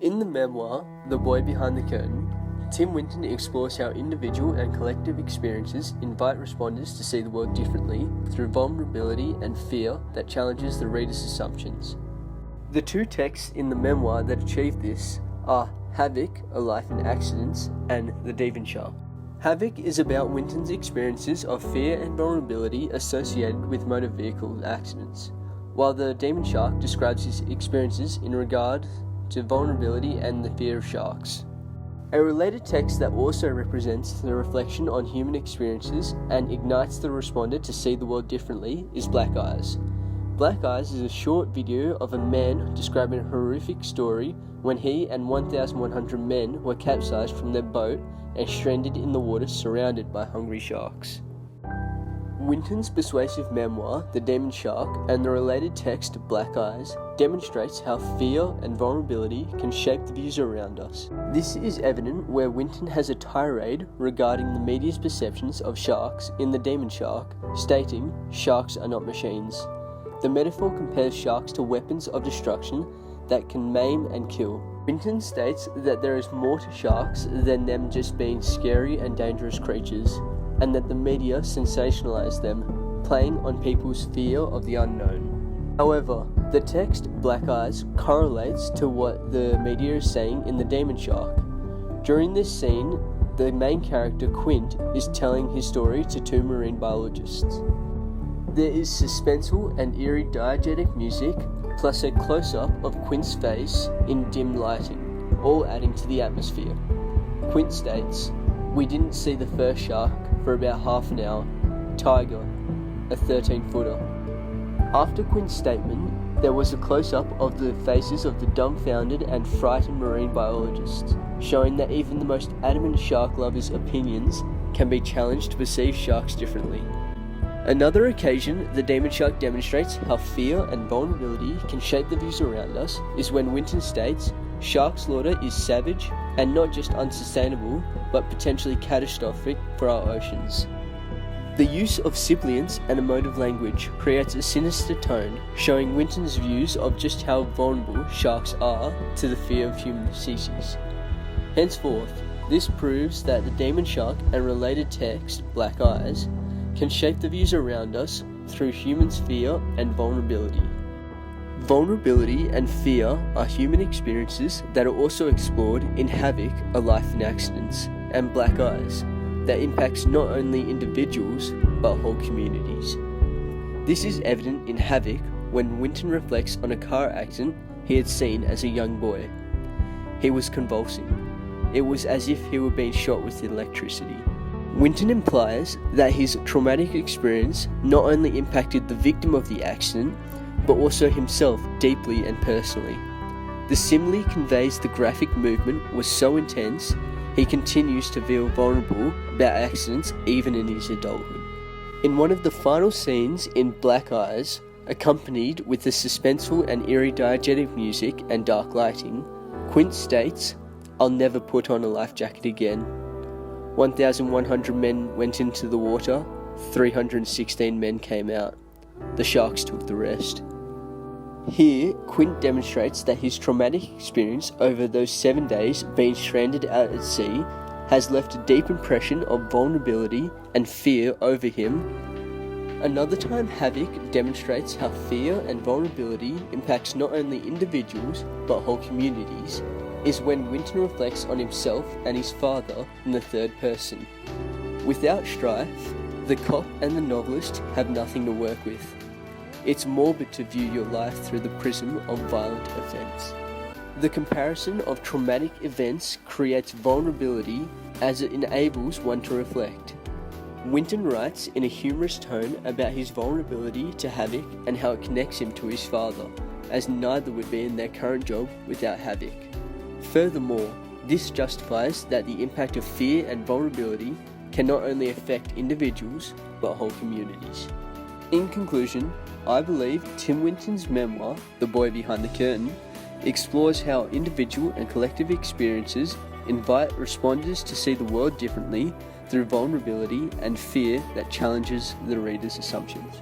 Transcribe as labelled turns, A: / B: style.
A: In the memoir, The Boy Behind the Curtain, Tim Winton explores how individual and collective experiences invite responders to see the world differently through vulnerability and fear that challenges the reader's assumptions. The two texts in the memoir that achieve this are Havoc, A Life in Accidents, and The Demon Shark. Havoc is about Winton's experiences of fear and vulnerability associated with motor vehicle accidents, while The Demon Shark describes his experiences in regard to vulnerability and the fear of sharks. A related text that also represents the reflection on human experiences and ignites the responder to see the world differently is Black Eyes. Black Eyes is a short video of a man describing a horrific story when he and 1,100 men were capsized from their boat and stranded in the water surrounded by hungry sharks. Winton's persuasive memoir, The Demon Shark, and the related text, Black Eyes, demonstrates how fear and vulnerability can shape the views around us. This is evident where Winton has a tirade regarding the media's perceptions of sharks in The Demon Shark, stating, "Sharks are not machines." The metaphor compares sharks to weapons of destruction that can maim and kill. Winton states that there is more to sharks than them just being scary and dangerous creatures, and that the media sensationalize them, playing on people's fear of the unknown. However, the text Black Eyes correlates to what the media is saying in The Demon Shark. During this scene, the main character Quint is telling his story to two marine biologists. There is suspenseful and eerie diegetic music, plus a close-up of Quint's face in dim lighting, all adding to the atmosphere. Quint states, "We didn't see the first shark for about half an hour. Tiger, a 13-footer. After Quint's statement, there was a close-up of the faces of the dumbfounded and frightened marine biologists, showing that even the most adamant shark lovers' opinions can be challenged to perceive sharks differently. Another occasion The Demon Shark demonstrates how fear and vulnerability can shape the views around us is when Winton states, "Shark slaughter is savage and not just unsustainable, but potentially catastrophic for our oceans." The use of sibilance and emotive language creates a sinister tone, showing Winton's views of just how vulnerable sharks are to the fear of human species. Henceforth, this proves that The Demon Shark and related text, Black Eyes, can shape the views around us through humans' fear and vulnerability. Vulnerability and fear are human experiences that are also explored in Havoc, A Life in Accidents, and Black Eyes, that impacts not only individuals, but whole communities. This is evident in Havoc when Winton reflects on a car accident he had seen as a young boy. He was convulsing. It was as if he were being shot with electricity. Winton implies that his traumatic experience not only impacted the victim of the accident, but also himself deeply and personally. The simile conveys the graphic movement was so intense, he continues to feel vulnerable about accidents even in his adulthood. In one of the final scenes in Black Eyes, accompanied with the suspenseful and eerie diegetic music and dark lighting, Quint states, "I'll never put on a life jacket again. 1,100 men went into the water, 316 men came out. The sharks took the rest." Here, Quint demonstrates that his traumatic experience over those 7 days being stranded out at sea has left a deep impression of vulnerability and fear over him. Another time Havoc demonstrates how fear and vulnerability impacts not only individuals but whole communities is when Winton reflects on himself and his father in the third person. Without strife, the cop and the novelist have nothing to work with. It's morbid to view your life through the prism of violent events. The comparison of traumatic events creates vulnerability as it enables one to reflect. Winton writes in a humorous tone about his vulnerability to Havoc and how it connects him to his father, as neither would be in their current job without Havoc. Furthermore, this justifies that the impact of fear and vulnerability can not only affect individuals, but whole communities. In conclusion, I believe Tim Winton's memoir, The Boy Behind the Curtain, explores how individual and collective experiences invite responders to see the world differently through vulnerability and fear that challenges the reader's assumptions.